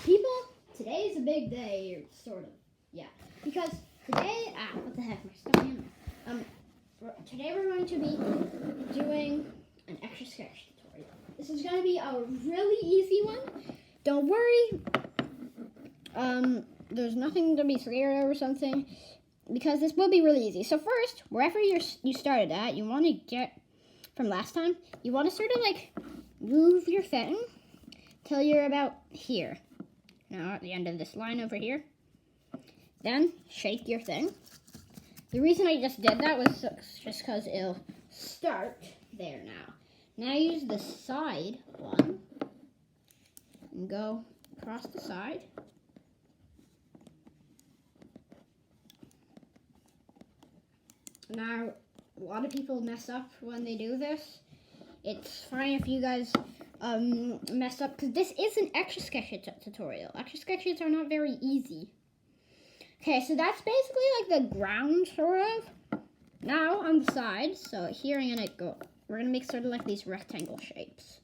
People, today is a big day, sort of. Yeah. Because today, what the heck, my stuff in there. Today we're going to be doing an Etch-A-Sketch tutorial. This is going to be a really easy one. Don't worry. There's nothing to be scared of or something, because this will be really easy. So first, wherever you started at, you want to get, from last time, you want to sort of like move your thing till you're about here. Now at the end of this line over here. Then shake your thing. The reason I just did that was just because it'll start there now. Now use the side one and go across the side. Now, a lot of people mess up when they do this. It's fine if you guys mess up, because this is an Etch-A-Sketch tutorial. Etch-A-Sketches are not very easy. Okay, so that's basically like the ground, sort of. Now, on the sides, so here we're gonna make sort of like these rectangle shapes.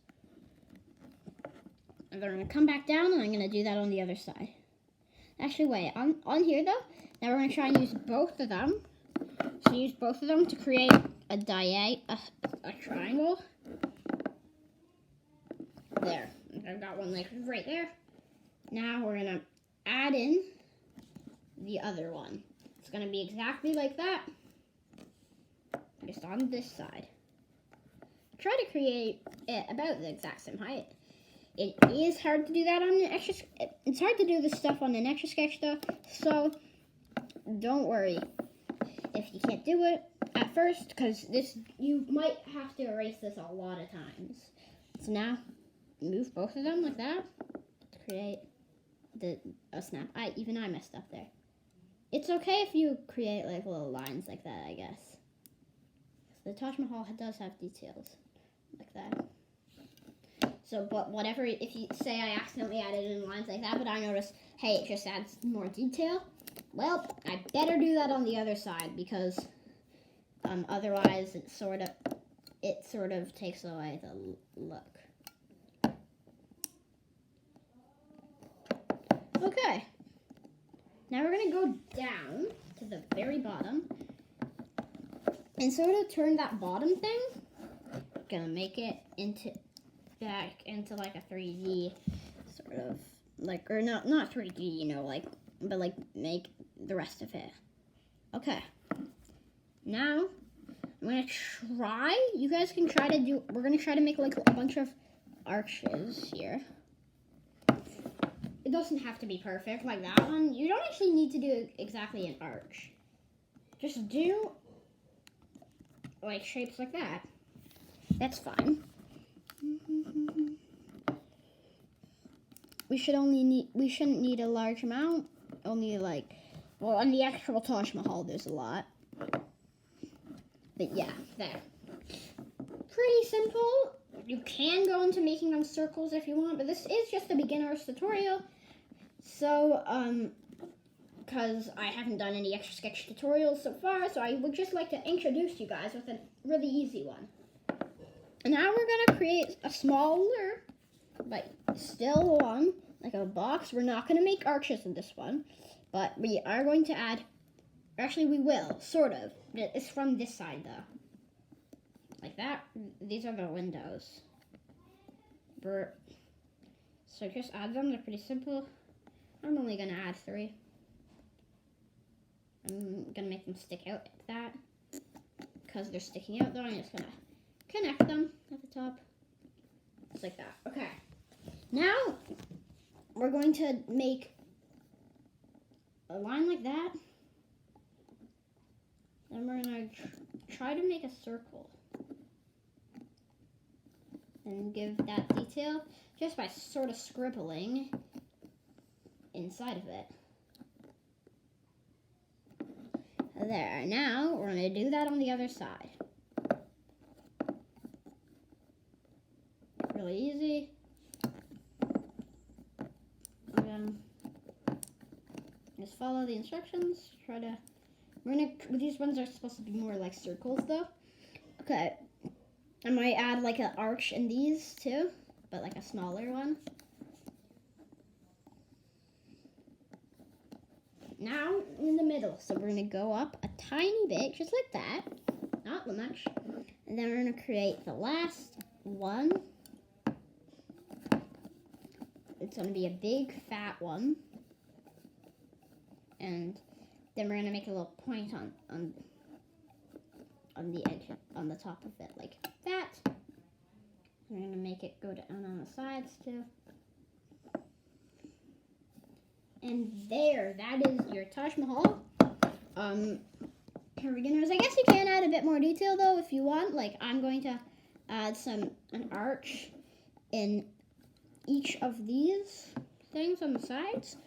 And then we're gonna come back down, and I'm gonna do that on the other side. Actually, wait, on here though, now we're gonna try and use both of them. So use both of them to create a triangle. There, I've got one like right there. Now we're gonna add in the other one. It's gonna be exactly like that, just on this side. Try to create it about the exact same height. It is hard to do that on an Etch-A-Sketch. It's hard to do this stuff on an Etch-A-Sketch though, so don't worry if you can't do it at first, because you might have to erase this a lot of times. So now move both of them like that to create a snap. Even I messed up there. It's okay if you create like little lines like that, I guess. The Taj Mahal does have details like that. So, but whatever, if you say I accidentally added in lines like that, but I noticed, hey, it just adds more detail. Well, I better do that on the other side, because otherwise it sort of takes away the look. Okay. Now we're gonna go down to the very bottom and sort of turn that bottom thing. Gonna make it back into like a 3D sort of like, or not 3D, you know, like, but like make the rest of it. Okay. Now I'm gonna try. You guys can try to do. We're gonna try to make like a bunch of arches here. It doesn't have to be perfect like that one. You don't actually need to do exactly an arch. Just do like shapes like that. That's fine. We shouldn't need a large amount. Only like, well, on the actual Taj Mahal, there's a lot. But yeah, there. Pretty simple. You can go into making them circles if you want, but this is just a beginner's tutorial. So, because I haven't done any Etch-A-Sketch tutorials so far, so I would just like to introduce you guys with a really easy one. And now we're gonna create a smaller, but still one, like a box. We're not gonna make arches in this one, but we are going to add, actually we will, sort of. It's from this side though. Like that. These are the windows. So just add them, they're pretty simple. I'm only gonna add 3. I'm gonna make them stick out like that. Because they're sticking out though, I'm just gonna connect them at the top. Just like that. Okay. Now, we're going to make a line like that. Then we're gonna try to make a circle. And give that detail just by sort of scribbling inside of it. There. Now we're going to do that on the other side. Really easy. Just follow the instructions. These ones are supposed to be more like circles though. Okay. I might add like an arch in these too, but like a smaller one. now in the middle. So we're gonna go up a tiny bit, just like that, not much. And then we're gonna create the last one. It's gonna be a big fat one. And then we're gonna make a little point on the edge, on the top of it, like that. We're gonna make it go down on the sides too. And there, that is your Taj Mahal. For beginners, I guess you can add a bit more detail though if you want. Like I'm going to add an arch in each of these things on the sides.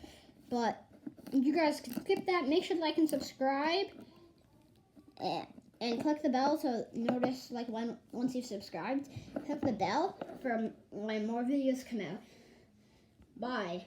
But you guys can skip that. Make sure to like and subscribe. And click the bell to notice, like, once you've subscribed, click the bell for when more videos come out. Bye.